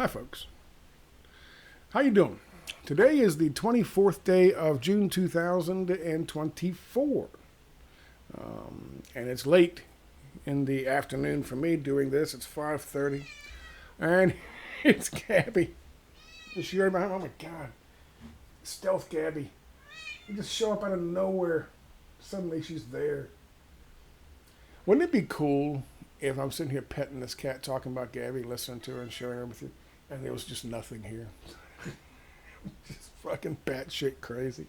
Hi, folks. How you doing? Today is the 24th day of June 2024. And it's late in the afternoon for me doing this. It's 5:30. And it's Gabby. Is she right behind me? Oh my God. Stealth Gabby. You just show up out of nowhere. Suddenly she's there. Wouldn't it be cool if I'm sitting here petting this cat, talking about Gabby, listening to her and sharing her with you, and there was just nothing here? Just fucking batshit crazy.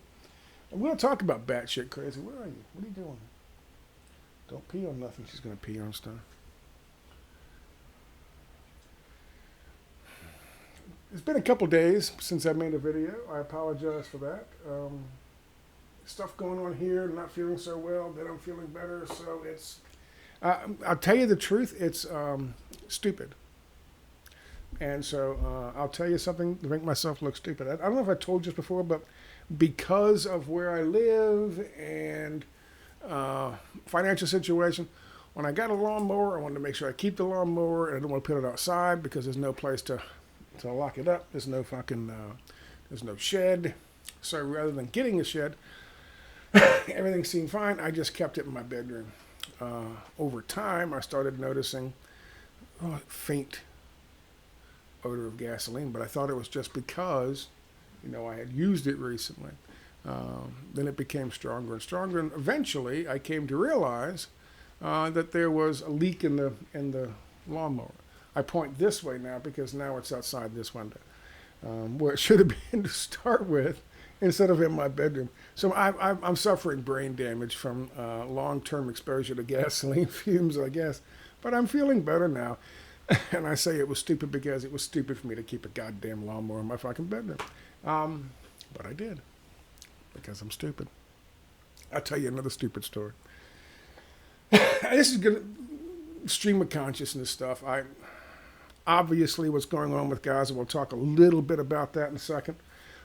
I'm going to talk about batshit crazy. Where are you? What are you doing? Don't pee on nothing. She's going to pee on stuff. It's been a couple days since I made a video. I apologize for that. Stuff going on here, not feeling so well, then I'm feeling better, so it's... I'll tell you the truth, it's stupid. And so I'll tell you something to make myself look stupid. I don't know if I told you this before, but because of where I live and financial situation, when I got a lawnmower, I wanted to make sure I keep the lawnmower, and I don't want to put it outside because there's no place to lock it up. There's no there's no shed. So rather than getting a shed, everything seemed fine. I just kept it in my bedroom. Over time, I started noticing faint odor of gasoline, but I thought it was just because, I had used it recently. Then it became stronger and stronger, and eventually I came to realize that there was a leak in the lawnmower. I point this way now because now it's outside this window, where it should have been to start with, instead of in my bedroom. So I'm suffering brain damage from long-term exposure to gasoline fumes, I guess. But I'm feeling better now. And I say it was stupid because it was stupid for me to keep a goddamn lawnmower in my fucking bedroom. But I did. Because I'm stupid. I'll tell you another stupid story. This is good stream of consciousness stuff. Obviously what's going on with Gaza, we'll talk a little bit about that in a second.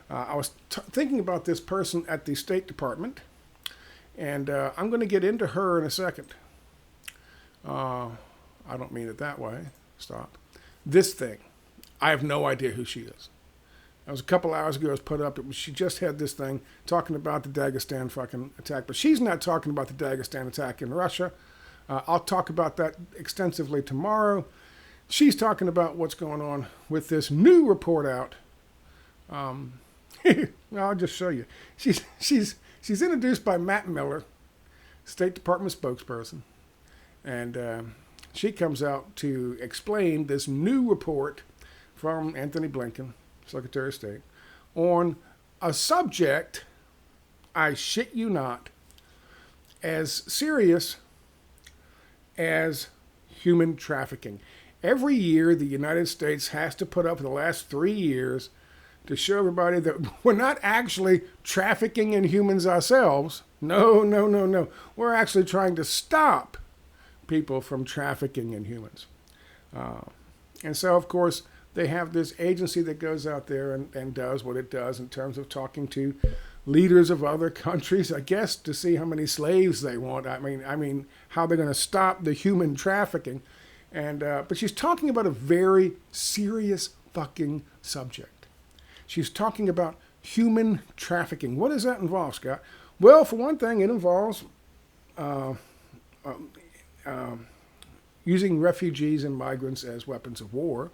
I was thinking about this person at the State Department, and I'm going to get into her in a second. I don't mean it that way. Stop. This thing, I have no idea who she is. It was a couple hours ago it was put up. She just had this thing talking about the Dagestan fucking attack, but she's not talking about the Dagestan attack in Russia. I'll talk about that extensively tomorrow. She's talking about what's going on with this new report out. I'll just show you. She's introduced by Matt Miller, State Department spokesperson, and she comes out to explain this new report from Anthony Blinken, Secretary of State, on a subject, I shit you not, as serious as human trafficking. Every year, the United States has to put up, for the last 3 years, to show everybody that we're not actually trafficking in humans ourselves. No. We're actually trying to stop people from trafficking in humans. And so, of course, they have this agency that goes out there and does what it does in terms of talking to leaders of other countries, I guess, to see how many slaves they want. I mean, how they're going to stop the human trafficking. And but she's talking about a very serious fucking subject. She's talking about human trafficking. What does that involve, Scott? Well, for one thing, it involves using refugees and migrants as weapons of war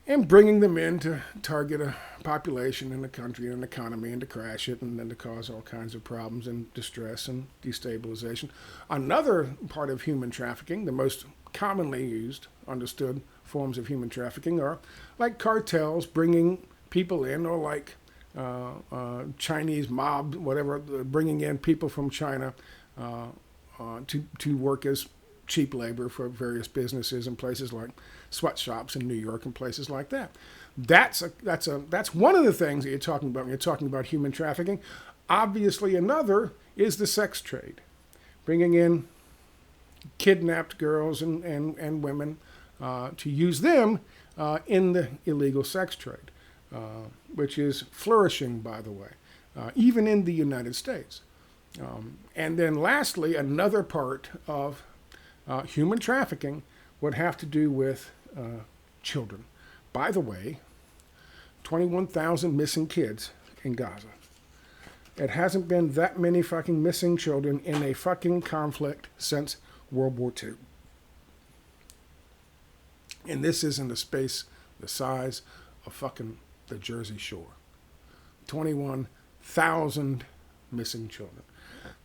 and bringing them in to target a population in a country and an economy and to crash it and then to cause all kinds of problems and distress and destabilization. Another part of human trafficking, the most commonly used, understood forms of human trafficking, are like cartels bringing people in, or like Chinese mob, whatever, bringing in people from China to work as cheap labor for various businesses in places like sweatshops in New York and places like that. That's one of the things that you're talking about when you're talking about human trafficking. Obviously, another is the sex trade, bringing in kidnapped girls and women to use them in the illegal sex trade, which is flourishing, by the way, even in the United States. And then lastly, another part of human trafficking would have to do with children, By the way, 21,000 missing kids in Gaza. It hasn't been that many fucking missing children in a fucking conflict since World War II. And this is in the space the size of fucking the Jersey Shore. 21,000 missing children.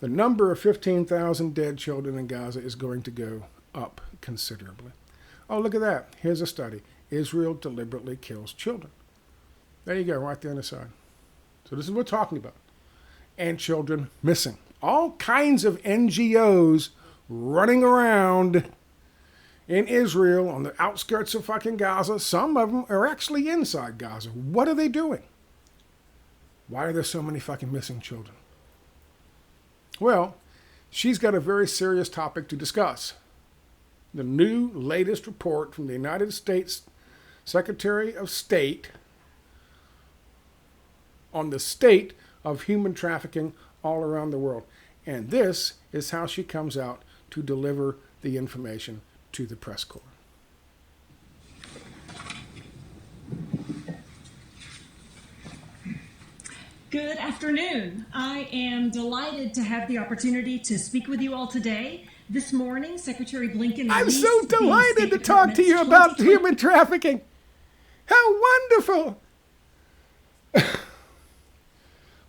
The number of 15,000 dead children in Gaza is going to go up considerably. Oh, look at that. Here's a study. Israel deliberately kills children. There you go, right there on the side. So this is what we're talking about. And children missing. All kinds of NGOs running around in Israel on the outskirts of fucking Gaza. Some of them are actually inside Gaza. What are they doing? Why are there so many fucking missing children? Well, she's got a very serious topic to discuss. The new latest report from the United States Secretary of State on the state of human trafficking all around the world. And this is how she comes out to deliver the information to the press corps. Good afternoon. I am delighted to have the opportunity to speak with you all today. This morning, Secretary Blinken... I'm so delighted to talk to you about human trafficking. How wonderful!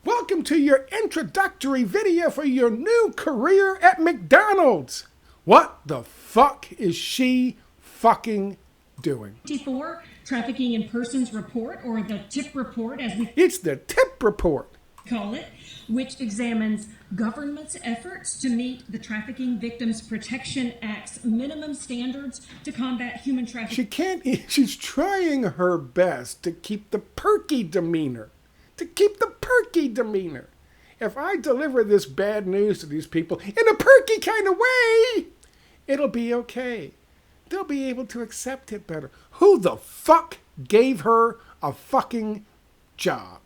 Welcome to your introductory video for your new career at McDonald's. What the fuck is she fucking doing? 24 Trafficking in Persons Report, or the TIP report, as we... It's the TIP report. ...call it, which examines government's efforts to meet the Trafficking Victims Protection Act's minimum standards to combat human trafficking. She's trying her best to keep the perky demeanor. If I deliver this bad news to these people in a perky kind of way, it'll be okay. They'll be able to accept it better. Who the fuck gave her a fucking job?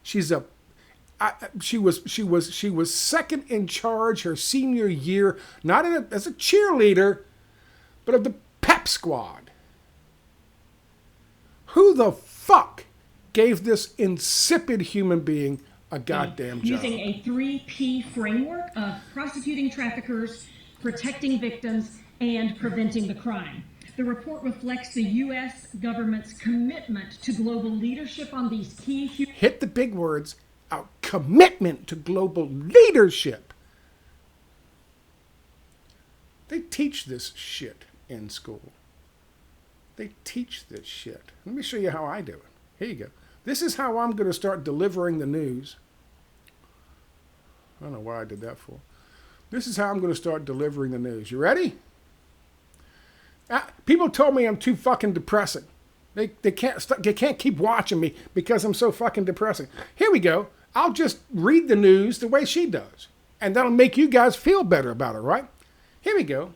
She was second in charge her senior year, not as a cheerleader, but of the pep squad. Who the fuck gave this insipid human being a goddamn job? Using a 3P framework of prosecuting traffickers, protecting victims, and preventing the crime. The report reflects the U.S. government's commitment to global leadership on these key... Hit the big words. Our commitment to global leadership. They teach this shit in school. They teach this shit. Let me show you how I do it. Here you go. This is how I'm going to start delivering the news. I don't know why I did that for. This is how I'm going to start delivering the news. You ready? People told me I'm too fucking depressing. They can't keep watching me because I'm so fucking depressing. Here we go. I'll just read the news the way she does. And that'll make you guys feel better about it, right? Here we go.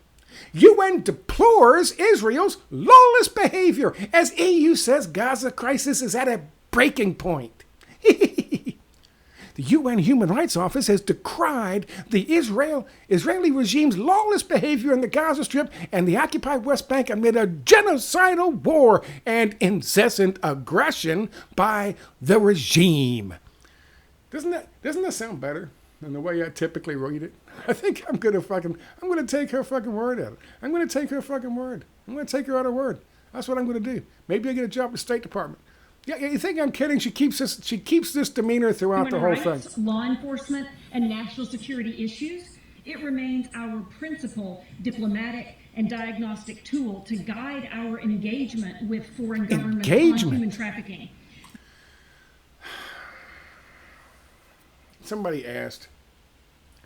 UN deplores Israel's lawless behavior as EU says Gaza crisis is at a breaking point. The UN Human Rights Office has decried the Israeli regime's lawless behavior in the Gaza Strip and the occupied West Bank amid a genocidal war and incessant aggression by the regime. Doesn't that sound better than the way I typically read it? I think I'm gonna take her fucking word at it. I'm gonna take her fucking word. I'm gonna take her at her word. That's what I'm gonna do. Maybe I'll get a job at the State Department. Yeah, you think I'm kidding? She keeps this demeanor throughout the whole thing. Law enforcement, and national security issues, it remains our principal diplomatic and diagnostic tool to guide our engagement with foreign governments on human trafficking. Somebody asked,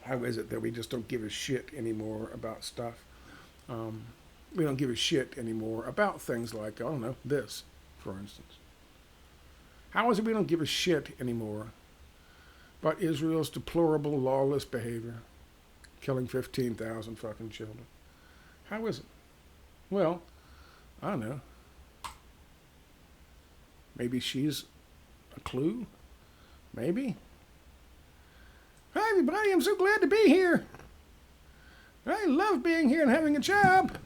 how is it that we just don't give a shit anymore about stuff? We don't give a shit anymore about things like, I don't know, this, for instance. How is it we don't give a shit anymore about Israel's deplorable, lawless behavior, killing 15,000 fucking children? How is it? Well, I don't know. Maybe she's a clue? Maybe? Hi, everybody. I'm so glad to be here. I love being here and having a job.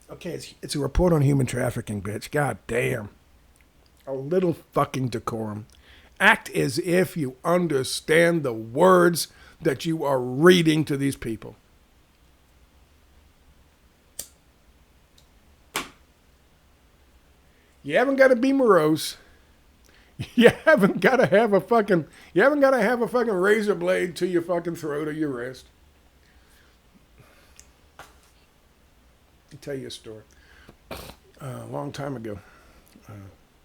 Okay, it's a report on human trafficking, bitch. God damn. A little fucking decorum. Act as if you understand the words that you are reading to these people. You haven't got to be morose. You haven't got to have a fucking razor blade to your fucking throat or your wrist. I'll tell you a story. A long time ago,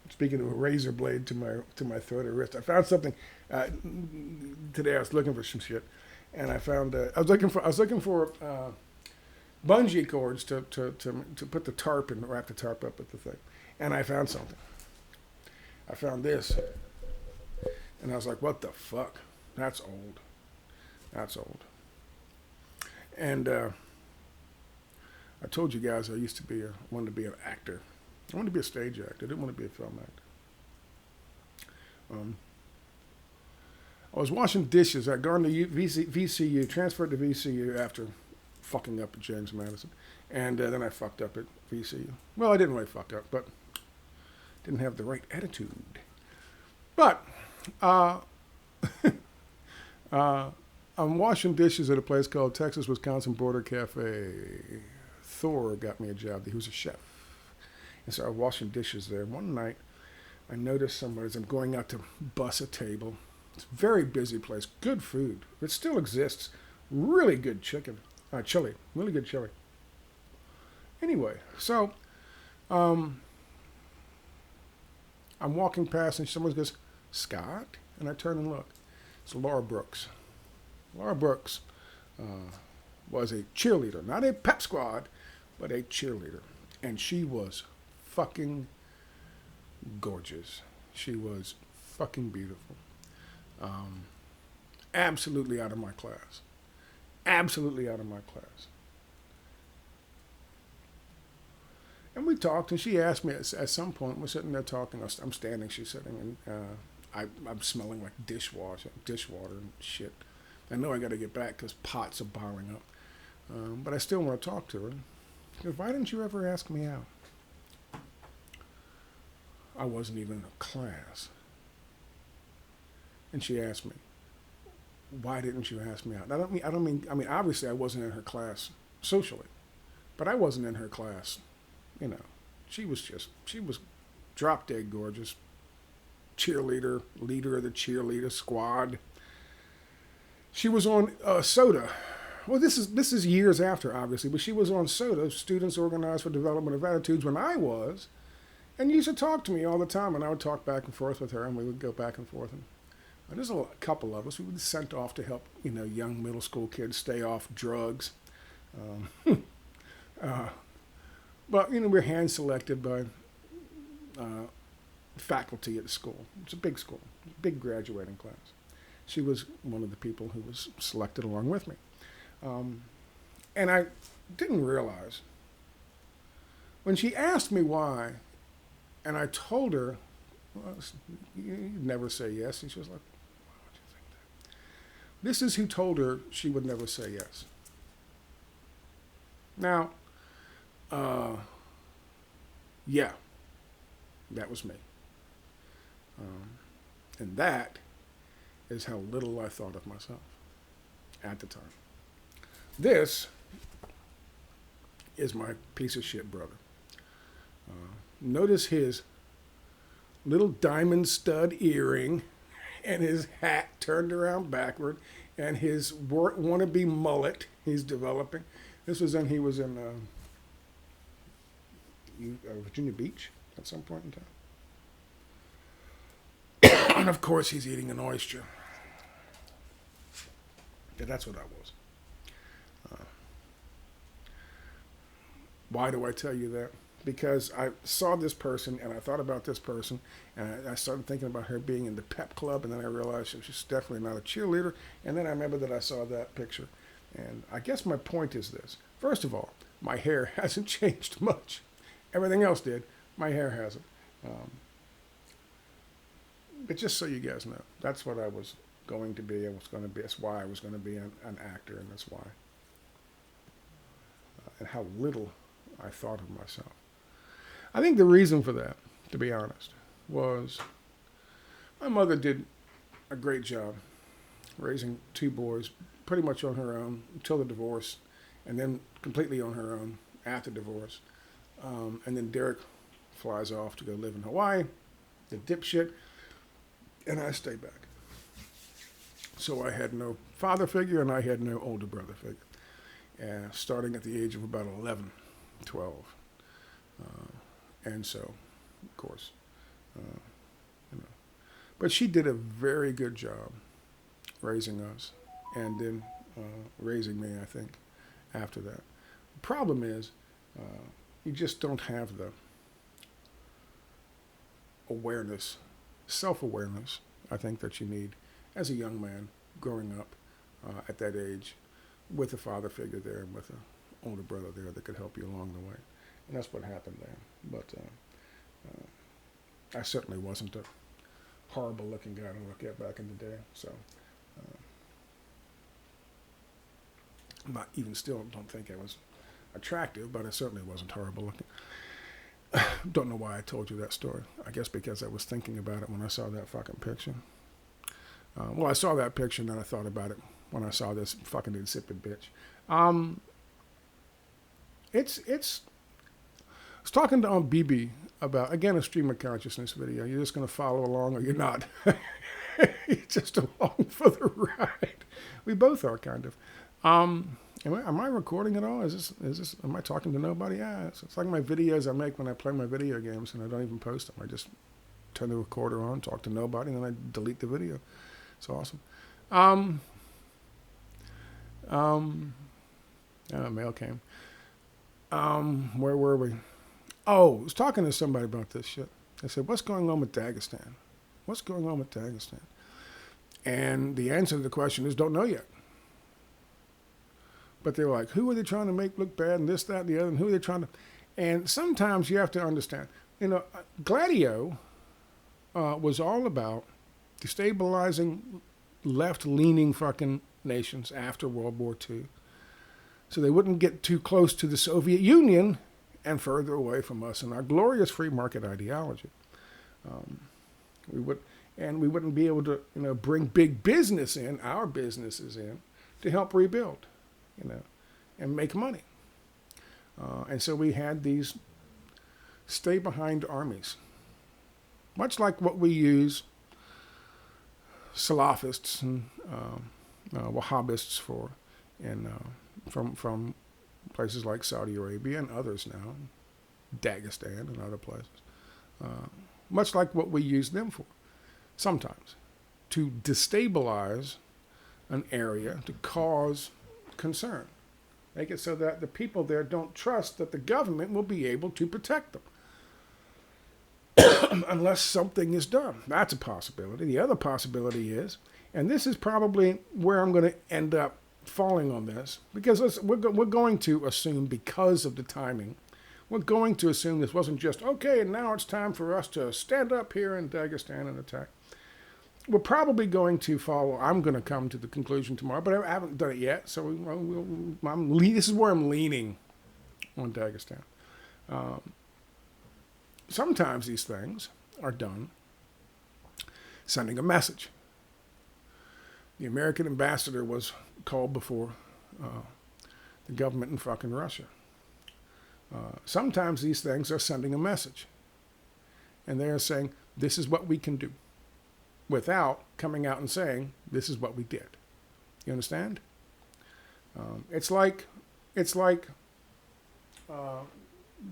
speaking of a razor blade to my throat or wrist, I found something today. I was looking for some shit, and I found I was looking for bungee cords to put the tarp and wrap the tarp up with the thing, and I found something. I found this, and I was like, "What the fuck? That's old. That's old." And I told you guys I wanted to be an actor. I wanted to be a stage actor. I didn't want to be a film actor. I was washing dishes. I'd gone to VCU, transferred to VCU after fucking up at James Madison, and then I fucked up at VCU. Well, I didn't really fuck up, but didn't have the right attitude. But I'm washing dishes at a place called Texas-Wisconsin Border Cafe. Thor got me a job. He was a chef. And so I was washing dishes there. One night, I noticed somebody as I'm going out to bus a table. It's a very busy place. Good food. It still exists. Really good chili. Really good chili. Anyway, so I'm walking past and someone goes, "Scott?" And I turn and look. It's Laura Brooks. Laura Brooks was a cheerleader. Not a pep squad, but a cheerleader. And she was fucking gorgeous. She was fucking beautiful. Absolutely out of my class. Absolutely out of my class. And we talked, and she asked me at some point, we're sitting there talking, I'm standing, she's sitting, and I'm smelling like dishwater and shit. I know I got to get back because pots are piling up. But I still want to talk to her. She goes, "Why didn't you ever ask me out?" I wasn't even in a class. And she asked me, "Why didn't you ask me out?" I mean, obviously I wasn't in her class socially, but I wasn't in her class. You know, she was drop dead gorgeous. Cheerleader, leader of the cheerleader squad. She was on SODA. Well, this is years after, obviously, but she was on SODA, Students Organized for Development of Attitudes, when I was, and used to talk to me all the time, and I would talk back and forth with her, and we would go back and forth. And there's a couple of us. We were sent off to help, young middle school kids stay off drugs. But, we're hand selected by faculty at the school. It's a big school, big graduating class. She was one of the people who was selected along with me. And I didn't realize. When she asked me why, and I told her, "Well, you'd never say yes." And she was like, "Why would you think that?" This is who told her she would never say yes. Now, yeah, that was me. And that is how little I thought of myself at the time. This is my piece of shit brother. Notice his little diamond stud earring and his hat turned around backward and his wannabe mullet he's developing. This was when he was in Virginia Beach at some point in time. And of course he's eating an oyster. Yeah, that's what I was. Why do I tell you that? Because I saw this person and I thought about this person and I started thinking about her being in the pep club, and then I realized she's definitely not a cheerleader, and then I remember that I saw that picture. And I guess my point is this. First of all, my hair hasn't changed much. Everything else did. My hair hasn't. But just so you guys know, that's what I was going to be. That's why I was going to be an actor, and that's why. And how little I thought of myself. I think the reason for that, to be honest, was my mother did a great job raising two boys pretty much on her own until the divorce, and then completely on her own after divorce. And then Derek flies off to go live in Hawaii, the dipshit, and I stay back. So I had no father figure and I had no older brother figure, starting at the age of about 11, 12. And so, of course, you know. But she did a very good job raising us and then raising me, I think, after that. The problem is you just don't have the awareness, self-awareness, I think, that you need as a young man growing up at that age with a father figure there and with an older brother there that could help you along the way. And that's what happened there. But I certainly wasn't a horrible looking guy to look at back in the day. So even still don't think I was attractive, but I certainly wasn't horrible looking. Don't know why I told you that story. I guess because I was thinking about it when I saw that fucking picture. Well, I saw that picture and then I thought about it when I saw this fucking insipid bitch. I was talking to BB about, again, a stream of consciousness video. You're just going to follow along or you're not. You're just along for the ride. We both are, kind of. Am I recording at all? Am I talking to nobody? Yeah, it's like my videos I make when I play my video games and I don't even post them. I just turn the recorder on, talk to nobody, and then I delete the video. It's awesome. Mail came. Where were we? Oh, I was talking to somebody about this shit. I said, what's going on with Dagestan? What's going on with Dagestan? And the answer to the question is, don't know yet. But they're like, who are they trying to make look bad and this, that, and the other, and who are they trying to... And sometimes you have to understand, Gladio was all about destabilizing left-leaning fucking nations after World War II so they wouldn't get too close to the Soviet Union and further away from us and our glorious free market ideology. We wouldn't be able to, bring big business in, our businesses in, to help rebuild, and make money. And so we had these stay-behind armies, much like what we use Salafists and Wahhabists for, from places like Saudi Arabia and others now, Dagestan and other places, much like what we use them for, sometimes, to destabilize an area, to cause concern. Make it so that the people there don't trust that the government will be able to protect them unless something is done. That's a possibility. The other possibility is, and this is probably where I'm going to end up falling on this, because we're going to assume, because of the timing, we're going to assume this wasn't just, okay, and now it's time for us to stand up here in Dagestan and attack. We're probably going to follow, I'm going to come to the conclusion tomorrow, but I haven't done it yet, so this is where I'm leaning on Dagestan. Sometimes these things are done sending a message. The American ambassador was called before the government in fucking Russia. Sometimes these things are sending a message. And they are saying, this is what we can do, without coming out and saying, this is what we did. You understand? It's like the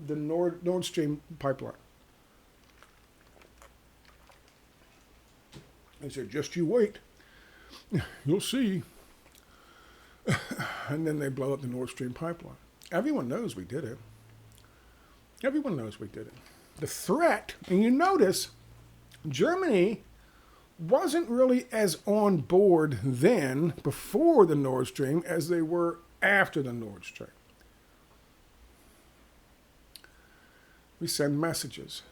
Nord Stream pipeline. They said, just you wait. You'll see. And then they blow up the Nord Stream pipeline. Everyone knows we did it. Everyone knows we did it. The threat, and you notice, Germany wasn't really as on board then, before the Nord Stream, as they were after the Nord Stream. We send messages.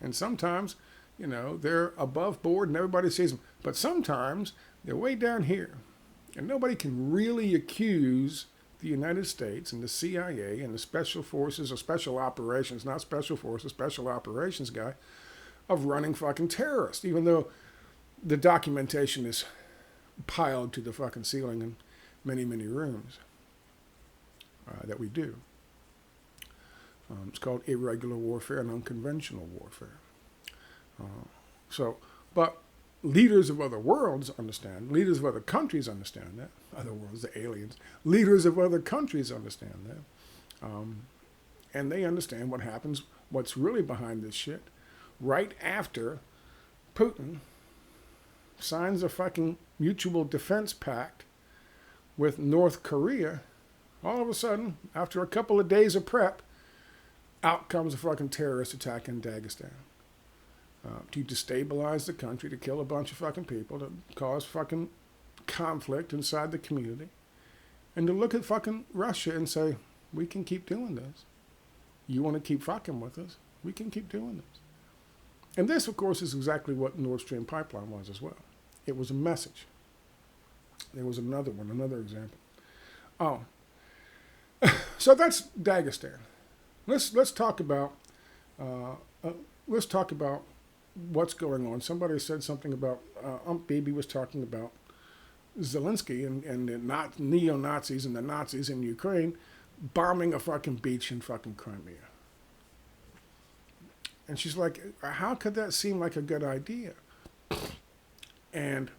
And sometimes, they're above board and everybody sees them. But sometimes they're way down here. And nobody can really accuse the United States and the CIA and the special forces or special operations, not special forces, special operations guy, of running fucking terrorists, even though the documentation is piled to the fucking ceiling in many, many rooms that we do. It's called irregular warfare and unconventional warfare. But leaders of other worlds understand, leaders of other countries understand that, other worlds, the aliens, leaders of other countries understand that. And they understand what happens, what's really behind this shit. Right after Putin signs a fucking mutual defense pact with North Korea, all of a sudden, after a couple of days of prep, out comes a fucking terrorist attack in Dagestan. To destabilize the country, to kill a bunch of fucking people, to cause fucking conflict inside the community, and to look at fucking Russia and say, we can keep doing this. You want to keep fucking with us? We can keep doing this. And this, of course, is exactly what Nord Stream pipeline was as well. It was a message. There was another one, another example. Oh, so that's Dagestan. Let's talk about what's going on. Somebody said something about Baby was talking about Zelensky and the neo-Nazis and the Nazis in Ukraine bombing a fucking beach in fucking Crimea. And she's like, how could that seem like a good idea? And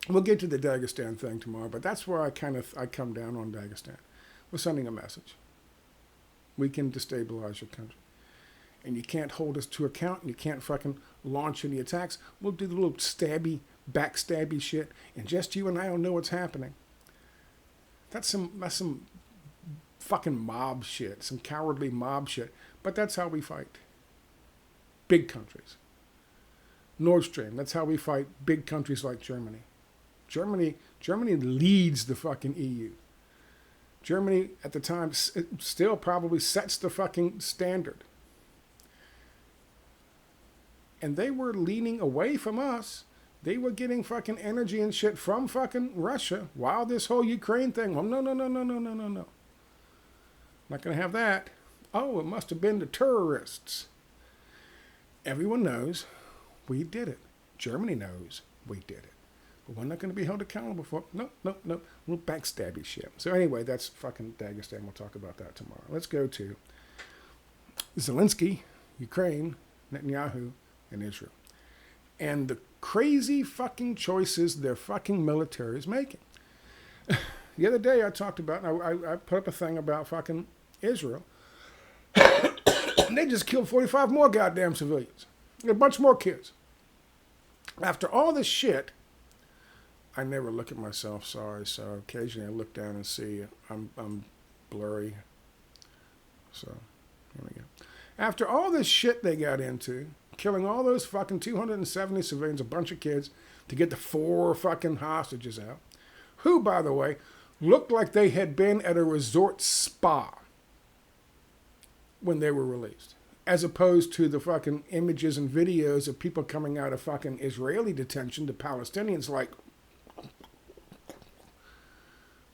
we'll get to the Dagestan thing tomorrow, but that's where I come down on Dagestan. We're sending a message. We can destabilize your country. And you can't hold us to account, and you can't fucking launch any attacks. We'll do the little stabby, backstabby shit, and just you and I will know what's happening. That's some fucking mob shit, some cowardly mob shit. But that's how we fight. Big countries. Nord Stream, that's how we fight big countries like Germany. Germany leads the fucking EU. Germany, at the time, still probably sets the fucking standard. And they were leaning away from us. They were getting fucking energy and shit from fucking Russia while this whole Ukraine thing. Well, no. Not going to have that. Oh, it must have been the terrorists. Everyone knows we did it. Germany knows we did it. But we're not going to be held accountable for it. No. Little backstabby shit. So anyway, that's fucking Dagestan. We'll talk about that tomorrow. Let's go to Zelensky, Ukraine, Netanyahu, and Israel. And the crazy fucking choices their fucking military is making. The other day I talked about, I put up a thing about fucking Israel. And they just killed 45 more goddamn civilians. A bunch more kids. After all this shit, I never look at myself, sorry, so occasionally I look down and see I'm blurry. So, here we go. After all this shit they got into, killing all those fucking 270 civilians, a bunch of kids, to get the 4 fucking hostages out, who, by the way, looked like they had been at a resort spa when they were released, as opposed to the fucking images and videos of people coming out of fucking Israeli detention to Palestinians like,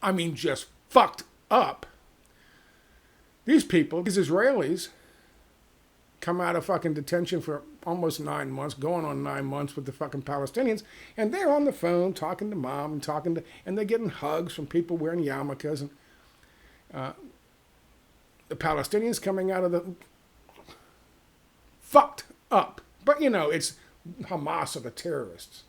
I mean, just fucked up. These people, these Israelis, come out of fucking detention for almost 9 months, going on 9 months with the fucking Palestinians, and they're on the phone talking to mom and they're getting hugs from people wearing yarmulkes, and the Palestinians coming out of the fucked up. But, you know, it's Hamas are the terrorists.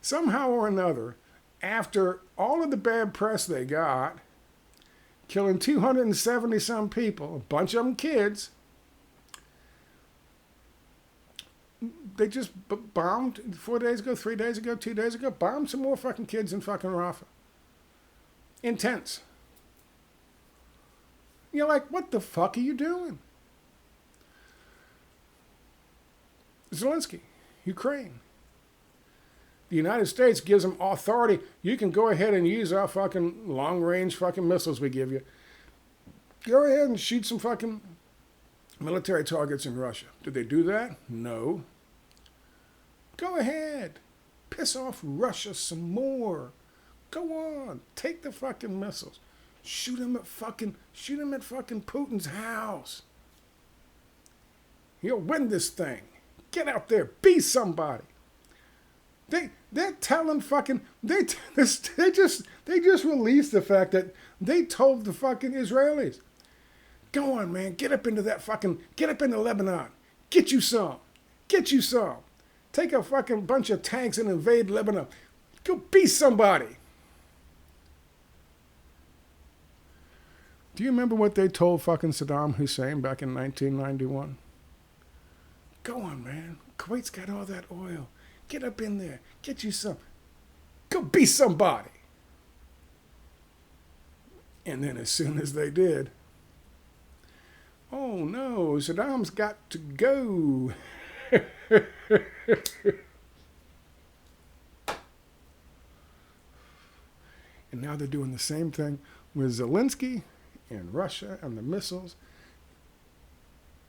Somehow or another, after all of the bad press they got, killing 270-some people, a bunch of them kids, they just bombed 4 days ago, 3 days ago, 2 days ago, bombed some more fucking kids in fucking Rafah. Intense. You're like, what the fuck are you doing? Zelensky, Ukraine. The United States gives them authority. You can go ahead and use our fucking long-range fucking missiles we give you. Go ahead and shoot some fucking military targets in Russia. Did they do that? No. Go ahead. Piss off Russia some more. Go on. Take the fucking missiles. Shoot him at fucking Putin's house. He'll win this thing. Get out there. Be somebody. They're telling fucking they just released the fact that they told the fucking Israelis, go on, man, get up into Lebanon. Get you some. Take a fucking bunch of tanks and invade Lebanon. Go be somebody. Do you remember what they told fucking Saddam Hussein back in 1991? Go on, man. Kuwait's got all that oil. Get up in there. Get you some. Go be somebody. And then as soon as they did, oh no, Saddam's got to go. And now they're doing the same thing with Zelensky and Russia and the missiles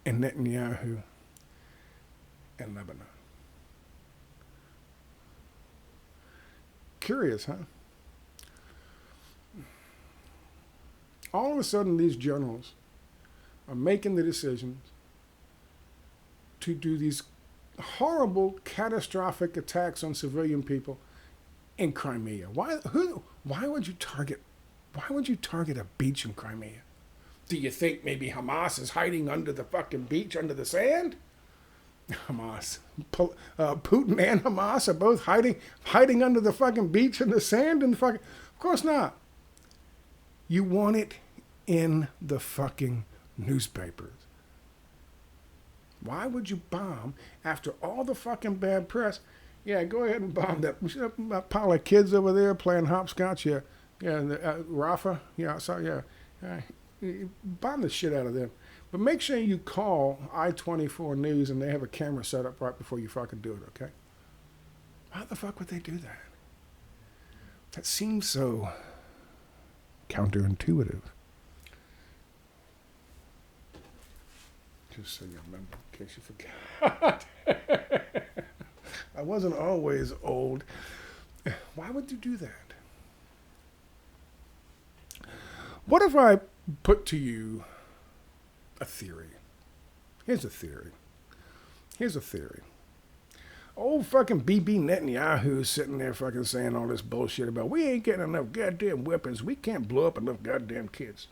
and Netanyahu and Lebanon. Curious, huh? All of a sudden, these generals are making the decisions to do these horrible, catastrophic attacks on civilian people in Crimea. Why would you target a beach in Crimea? Do you think maybe Hamas is hiding under the fucking beach, under the sand? Hamas, Putin and Hamas are both hiding under the fucking beach and the sand and the fucking. Of course not. You want it in the fucking newspapers. Why would you bomb after all the fucking bad press? Yeah, go ahead and bomb that pile of kids over there playing hopscotch. Yeah, Rafa. Yeah, bomb the shit out of them. But make sure you call I-24 News and they have a camera set up right before you fucking do it, okay? Why the fuck would they do that? That seems so counterintuitive. Just so you remember, in case you forgot. I wasn't always old. Why would you do that? What if I put to you a theory? Here's a theory. Old fucking BB Netanyahu is sitting there fucking saying all this bullshit about we ain't getting enough goddamn weapons. We can't blow up enough goddamn kids.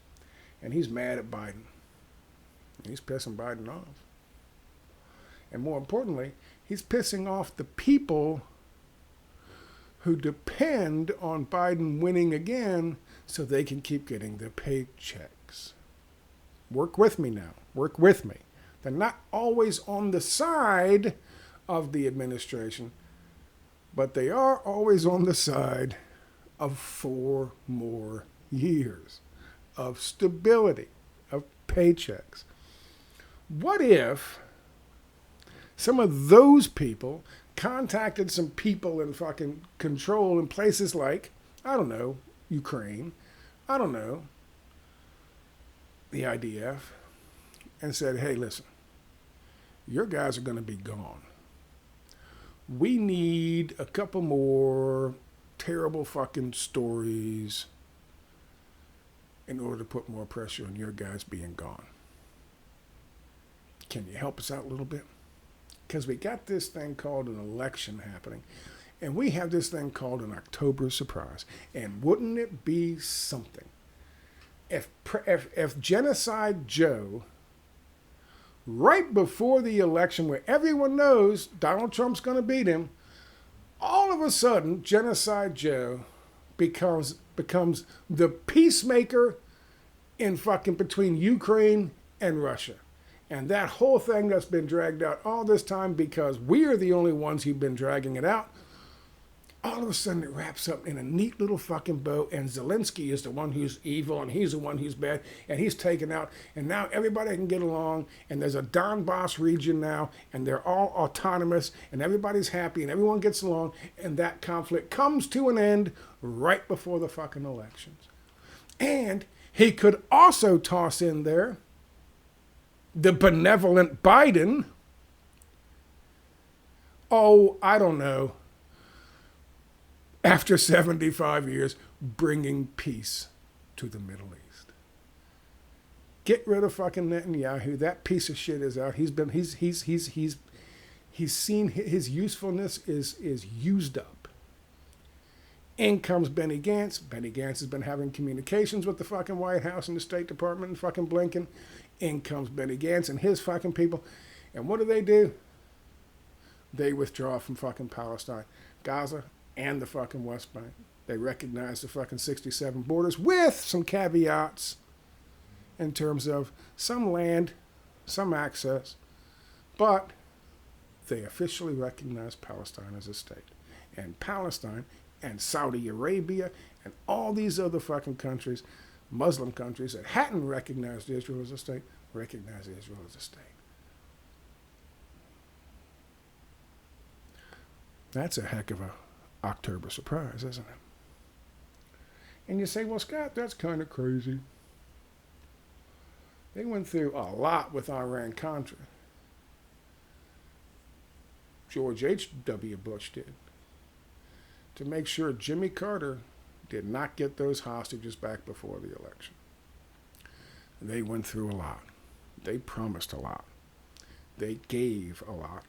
And he's mad at Biden. He's pissing Biden off. And more importantly, he's pissing off the people who depend on Biden winning again so they can keep getting their paychecks. Work with me now. Work with me. They're not always on the side of the administration, but they are always on the side of 4 more years of stability, of paychecks. What if some of those people contacted some people in fucking control in places like, I don't know, Ukraine, I don't know, the IDF, and said, hey, listen, your guys are going to be gone. We need a couple more terrible fucking stories in order to put more pressure on your guys being gone. Can you help us out a little bit? Because we got this thing called an election happening, and we have this thing called an October surprise. And wouldn't it be something if Genocide Joe, right before the election where everyone knows Donald Trump's going to beat him, all of a sudden Genocide Joe becomes the peacemaker in fucking between Ukraine and Russia. And that whole thing that's been dragged out all this time because we're the only ones who've been dragging it out, all of a sudden it wraps up in a neat little fucking bow, and Zelensky is the one who's evil and he's the one who's bad and he's taken out, and now everybody can get along, and there's a Donbass region now and they're all autonomous and everybody's happy and everyone gets along, and that conflict comes to an end right before the fucking elections. And he could also toss in there the benevolent Biden. Oh, I don't know. after 75 years, bringing peace to the Middle East. Get rid of fucking Netanyahu. That piece of shit is out. He's seen his usefulness is used up. In comes Benny Gantz. Benny Gantz has been having communications with the fucking White House and the State Department and fucking Blinken. In comes Benny Gantz and his fucking people. And what do? They withdraw from fucking Palestine, Gaza, and the fucking West Bank. They recognize the fucking 67 borders with some caveats in terms of some land, some access, but they officially recognize Palestine as a state. And Palestine and Saudi Arabia and all these other fucking countries, Muslim countries that hadn't recognized Israel as a state, recognize Israel as a state. That's a heck of a October surprise, isn't it? And you say, well, Scott, that's kind of crazy. They went through a lot with Iran-Contra. George H.W. Bush did, to make sure Jimmy Carter did not get those hostages back before the election. They went through a lot. They promised a lot. They gave a lot.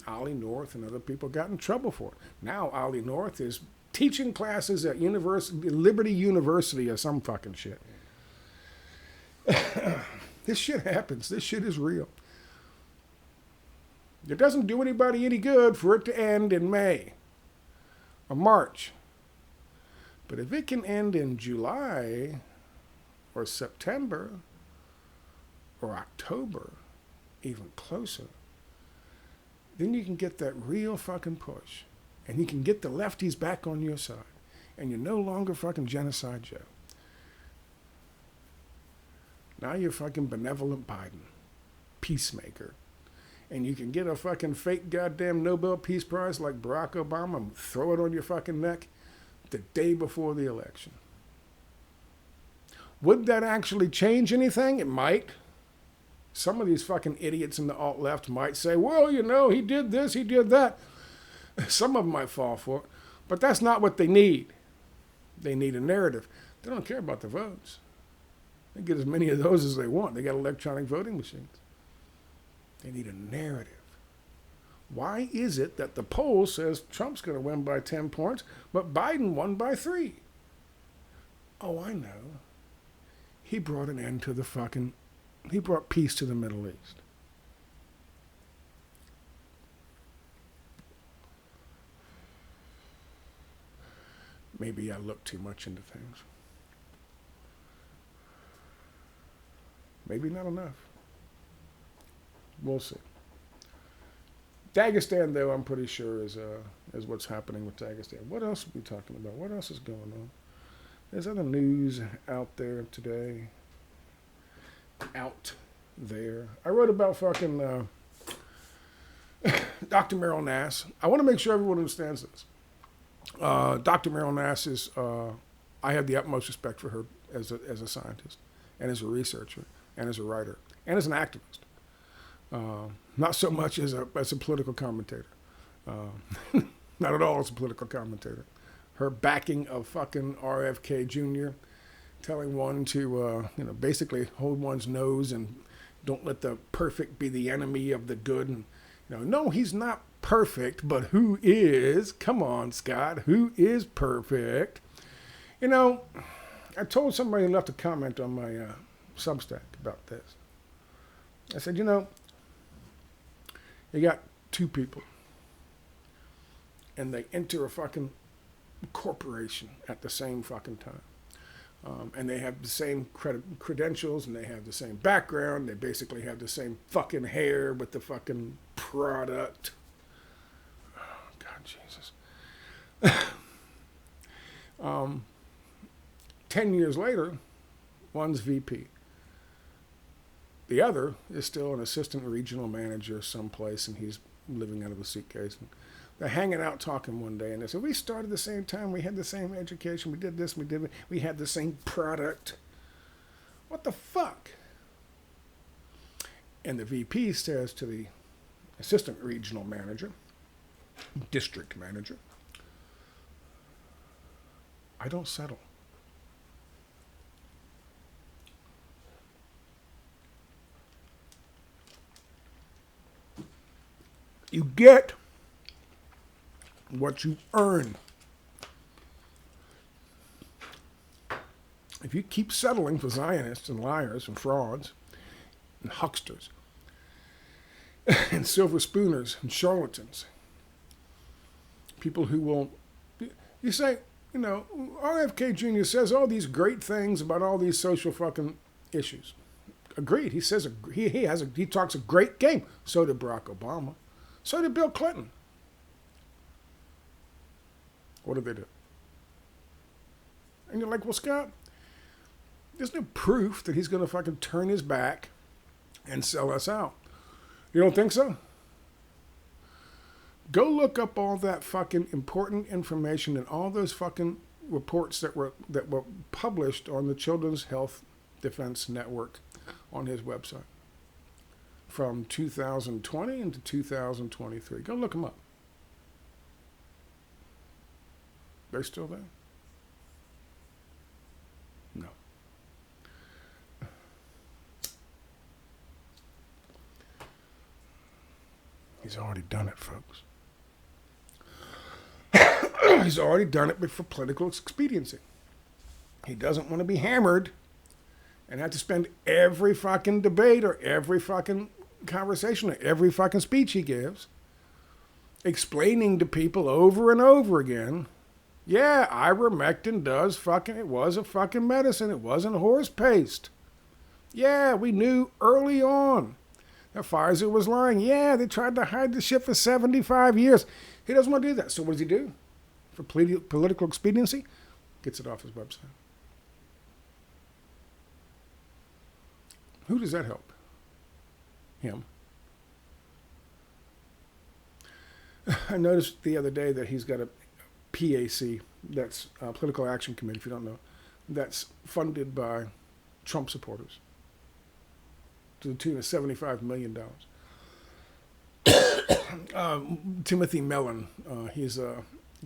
Ollie North and other people got in trouble for it. Now Ollie North is teaching classes at Liberty University or some fucking shit. This shit happens. This shit is real. It doesn't do anybody any good for it to end in May or March. But if it can end in July or September or October, even closer, then you can get that real fucking push. And you can get the lefties back on your side. And you're no longer fucking Genocide Joe. Now you're fucking Benevolent Biden. Peacemaker. And you can get a fucking fake goddamn Nobel Peace Prize like Barack Obama and throw it on your fucking neck the day before the election. Would that actually change anything? It might. Some of these fucking idiots in the alt-left might say, well, you know, he did this, he did that. Some of them might fall for it. But that's not what they need. They need a narrative. They don't care about the votes. They get as many of those as they want. They got electronic voting machines. They need a narrative. Why is it that the poll says Trump's going to win by 10 points, but Biden won by 3? Oh, I know. He brought an end to the fucking... He brought peace to the Middle East. Maybe I look too much into things. Maybe not enough. We'll see. Dagestan, though, I'm pretty sure is what's happening with Dagestan. What else are we talking about? What else is going on? There's other news out there today. Out there. I wrote about fucking Dr. Meryl Nass. I want to make sure everyone understands this. Dr. Meryl Nass is, I have the utmost respect for her as a scientist and as a researcher and as a writer and as an activist. Not so much as a political commentator. Not at all as a political commentator. Her backing of fucking RFK Jr., telling one to, basically hold one's nose and don't let the perfect be the enemy of the good. And, no, he's not perfect, but who is? Come on, Scott. Who is perfect? I told somebody who left a comment on my Substack about this. I said, you got two people, and they enter a fucking corporation at the same fucking time. And they have the same credentials, and they have the same background. They basically have the same fucking hair with the fucking product. Oh, God, Jesus. 10 years later, one's VP. The other is still an assistant regional manager someplace, and he's living out of a suitcase. And they're hanging out talking one day, and they said, we started the same time, we had the same education, we did this, we did that, we had the same product. What the fuck? And the VP says to the assistant regional manager, district manager, I don't settle. You get what you earn. If you keep settling for Zionists and liars and frauds and hucksters and silver spooners and charlatans, people who will, you say, you know, RFK Jr. says all these great things about all these social fucking issues. Agreed. He says he talks a great game. So did Barack Obama. So did Bill Clinton. What did they do? And you're like, well, Scott, there's no proof that he's going to fucking turn his back and sell us out. You don't think so? Go look up all that fucking important information and all those fucking reports that were published on the Children's Health Defense Network on his website from 2020 into 2023. Go look them up. They're still there? No. He's already done it, folks. He's already done it for political expediency. He doesn't want to be hammered and have to spend every fucking debate or every fucking conversation or every fucking speech he gives explaining to people over and over again, yeah, ivermectin it was a fucking medicine. It wasn't horse paste. Yeah, we knew early on that Pfizer was lying. Yeah, they tried to hide the shit for 75 years. He doesn't want to do that. So what does he do? For political expediency? Gets it off his website. Who does that help? Him. I noticed the other day that he's got a PAC, that's a Political Action Committee, if you don't know, that's funded by Trump supporters to the tune of $75 million. Timothy Mellon, he's a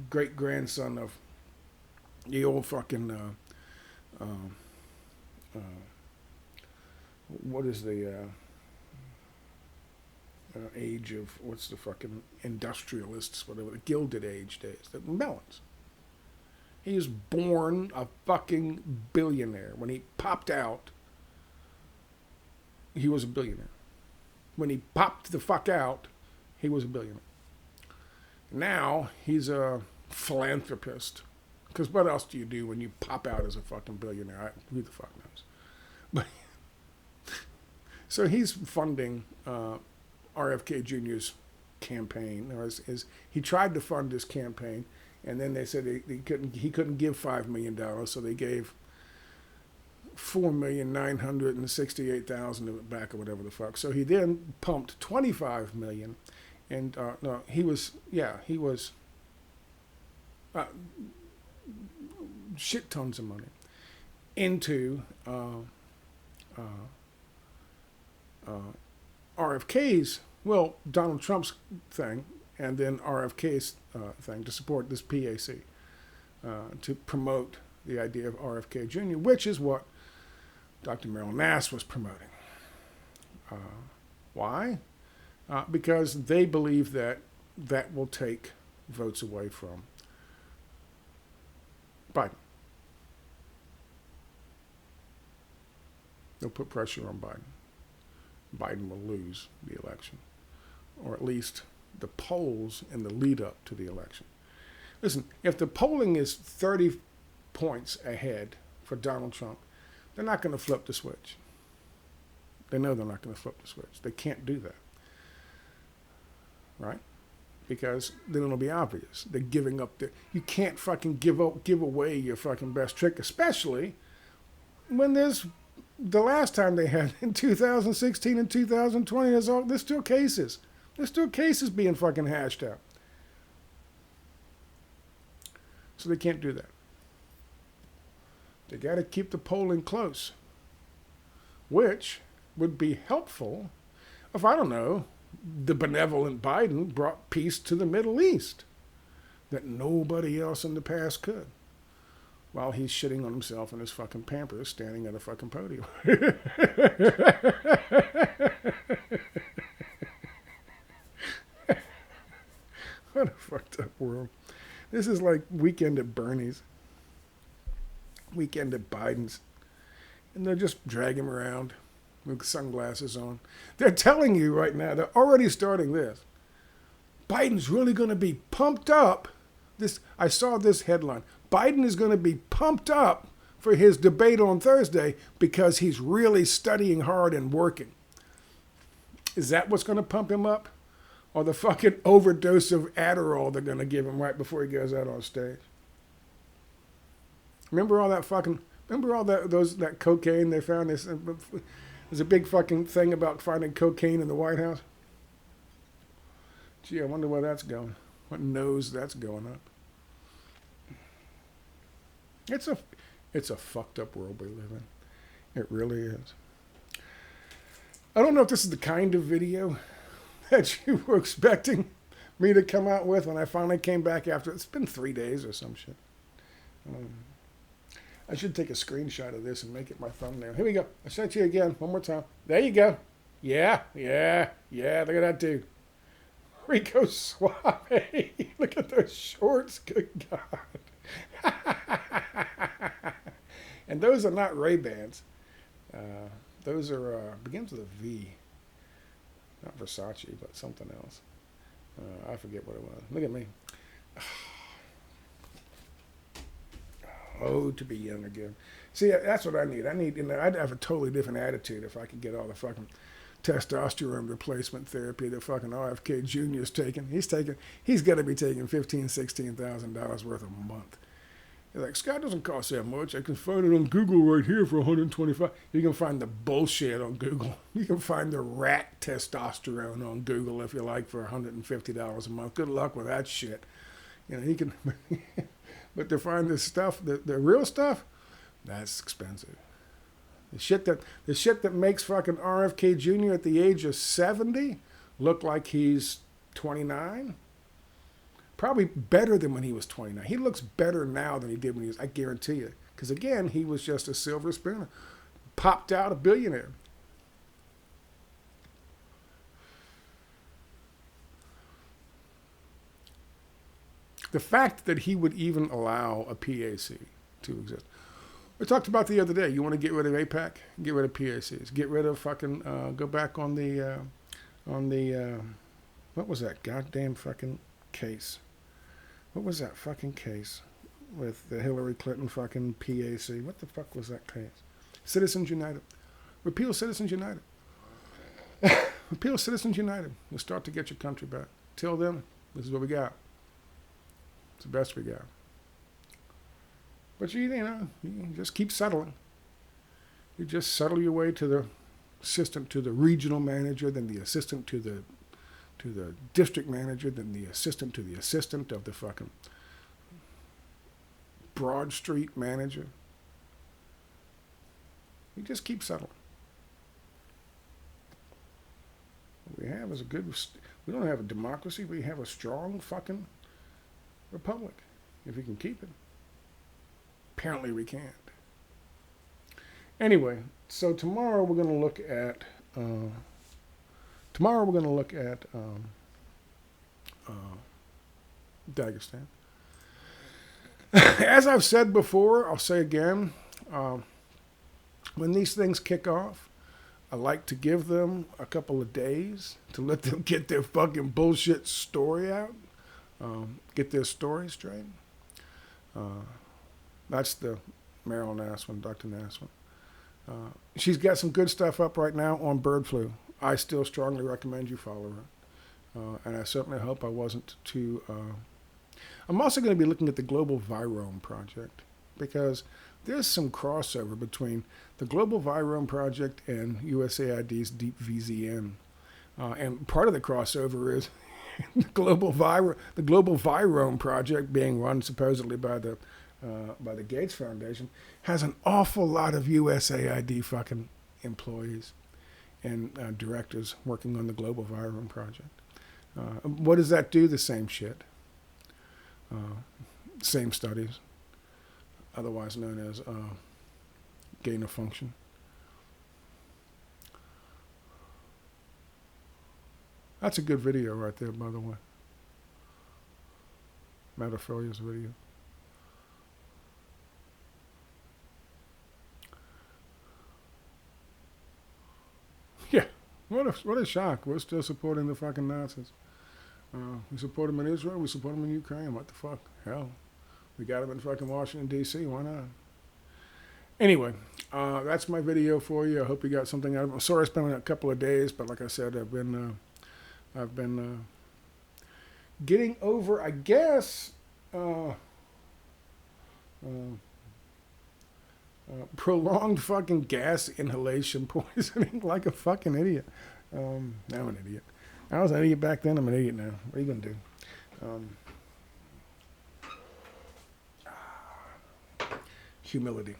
great-grandson of the old fucking, what is the age of, what's the fucking industrialists, whatever, the Gilded Age days, the Mellons. He was born a fucking billionaire. When he popped out, he was a billionaire. When he popped the fuck out, he was a billionaire. Now, he's a philanthropist. Because what else do you do when you pop out as a fucking billionaire? Who the fuck knows? But so he's funding RFK Jr.'s campaign. Or he tried to fund his campaign, and then they said he couldn't give $5 million, so they gave $4,968,000 of it back or whatever the fuck. So he then pumped $25 million, and he was shit tons of money into RFK's, well, Donald Trump's thing, and then RFK's thing to support this PAC, to promote the idea of RFK Jr., which is what Dr. Merrill Nass was promoting. Why? Because they believe that will take votes away from Biden. They'll put pressure on Biden. Biden will lose the election, or at least the polls in the lead up to the election. Listen, if the polling is 30 points ahead for Donald Trump, they're not going to flip the switch. They know they're not going to flip the switch. They can't do that. Right? Because then it'll be obvious. They're giving up you can't fucking give away your fucking best trick, especially when there's the last time they had in 2016 and 2020, there's still cases. There's still cases being fucking hashed out. So they can't do that. They got to keep the polling close, which would be helpful if, I don't know, the benevolent Biden brought peace to the Middle East that nobody else in the past could. while he's shitting on himself in his fucking Pampers standing at a fucking podium. What a fucked up world. This is like Weekend at Bernie's. Weekend at Biden's. And they're just dragging him around with sunglasses on. They're telling you right now, they're already starting this. Biden's really going to be pumped up. I saw this headline. Biden is going to be pumped up for his debate on Thursday because he's really studying hard and working. Is that what's going to pump him up? Or the fucking overdose of Adderall they're going to give him right before he goes out on stage? Remember all that cocaine they found? There's a big fucking thing about finding cocaine in the White House. Gee, I wonder where that's going. What nose that's going up. It's a fucked up world we live in. It really is. I don't know if this is the kind of video that you were expecting me to come out with when I finally came back after. It's been 3 days or some shit. I should take a screenshot of this and make it my thumbnail. Here we go. I sent you again. One more time. There you go. Yeah. Look at that dude. Rico Suave. Look at those shorts. Good God. And those are not Ray-Bans. Those are, begins with a V. Not Versace, but something else. I forget what it was. Look at me. Oh, to be young again. See, that's what I need. I'd have a totally different attitude if I could get all the fucking testosterone replacement therapy that fucking RFK Jr. is taking. He's got to be taking $15,000, $16,000 worth a month. You're like, Scott, doesn't cost that much. I can find it on Google right here for $125. You can find the bullshit on Google. You can find the rat testosterone on Google if you like for $150 a month. Good luck with that shit. You know, you can, but to find this stuff, the real stuff, that's expensive. The shit that makes fucking RFK Jr. at the age of 70 look like he's 29. Probably better than when he was 29. He looks better now than he did when he was, I guarantee you. Because again, he was just a silver spooner. Popped out a billionaire. The fact that he would even allow a PAC to exist. We talked about the other day. You want to get rid of APAC? Get rid of PACs. Get rid of fucking, go back on the, what was that goddamn fucking case? What was that fucking case with the Hillary Clinton fucking PAC? What the fuck was that case? Citizens United. Repeal Citizens United. Repeal Citizens United. We'll start to get your country back. Till then, this is what we got. It's the best we got. But you just keep settling. You just settle your way to the assistant to the regional manager, then the assistant to the district manager, then the assistant of the fucking Broad Street manager. You just keep settling. What we have is we don't have a democracy, we have a strong fucking republic. If we can keep it. Apparently we can't. Anyway, so tomorrow we're going to look at Dagestan. As I've said before, I'll say again, when these things kick off, I like to give them a couple of days to let them get their fucking bullshit story out, get their story straight. That's the Meryl Nasswin, Dr. Nasswin. She's got some good stuff up right now on bird flu. I still strongly recommend you follow her. And I certainly hope I wasn't too... I'm also going to be looking at the Global Virome Project, because there's some crossover between the Global Virome Project and USAID's Deep VZN. And part of the crossover is the Global Virome Project, being run supposedly by the Gates Foundation, has an awful lot of USAID fucking employees and directors working on the Global Virome Project. What does that do? The same shit. Same studies. otherwise known as gain of function. That's a good video right there, by the way. Metaphilia's video. Yeah, what a shock. We're still supporting the fucking Nazis. We support them in Israel, we support them in Ukraine. What the fuck? Hell, we got them in fucking Washington, D.C. Why not? Anyway, that's my video for you. I hope you got something out of it. I'm sorry it's been a couple of days, but like I said, I've been getting over, I guess, prolonged fucking gas inhalation poisoning like a fucking idiot. I'm an idiot. I was an idiot back then. I'm an idiot now. What are you going to do? Humility.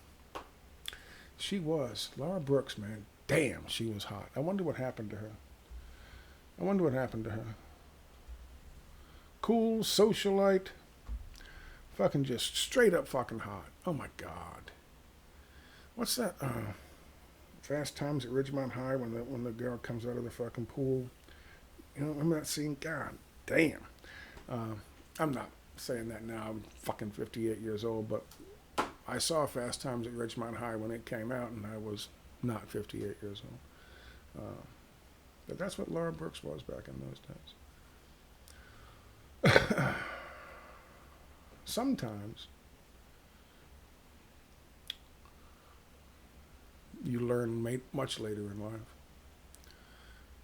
She was. Laura Brooks, man. Damn, she was hot. I wonder what happened to her. Cool, socialite. Fucking just straight up fucking hot. Oh my God. What's that? Fast Times at Ridgemont High when the girl comes out of the fucking pool. You know, remember that scene? God damn. I'm not saying that now. I'm fucking 58 years old, but I saw Fast Times at Ridgemont High when it came out, and I was not 58 years old. But that's what Laura Brooks was back in those days. Sometimes you learn much later in life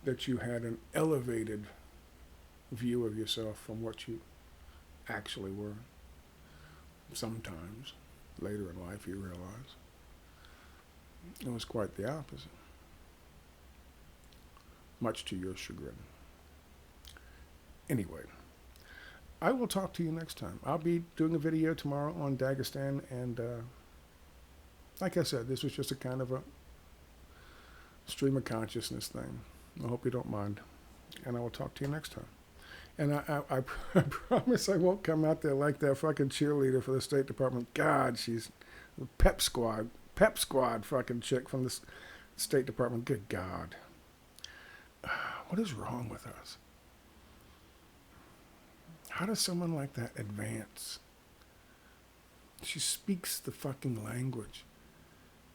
that you had an elevated view of yourself from what you actually were. Sometimes later in life you realize it was quite the opposite, much to your chagrin. Anyway, I will talk to you next time. I'll be doing a video tomorrow on Dagestan, and like I said, this was just a kind of a stream of consciousness thing. I hope you don't mind, and I will talk to you next time. And I promise I won't come out there like that fucking cheerleader for the State Department. God, she's a pep squad fucking chick from the State Department. Good God. What is wrong with us? How does someone like that advance? She speaks the fucking language.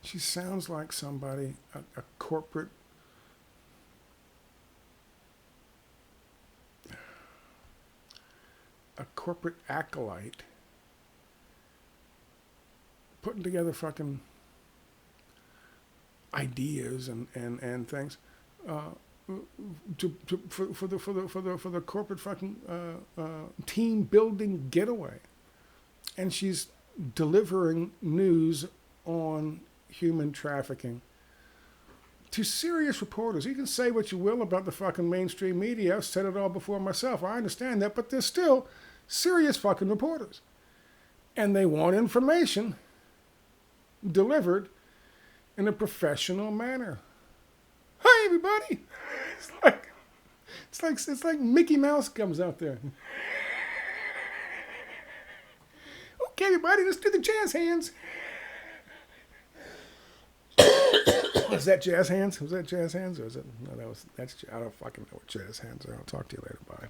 She sounds like somebody, a corporate acolyte putting together fucking ideas and things for the corporate fucking team building getaway, and she's delivering news on human trafficking to serious reporters. You can say what you will about the fucking mainstream media. I've said it all before myself. I understand that, but they're still serious fucking reporters. And they want information delivered in a professional manner. Hi, everybody. It's like Mickey Mouse comes out there. Okay, everybody, let's do the jazz hands. Was that jazz hands? Was that jazz hands? Or is it? No, that's. I don't fucking know what jazz hands are. I'll talk to you later. Bye.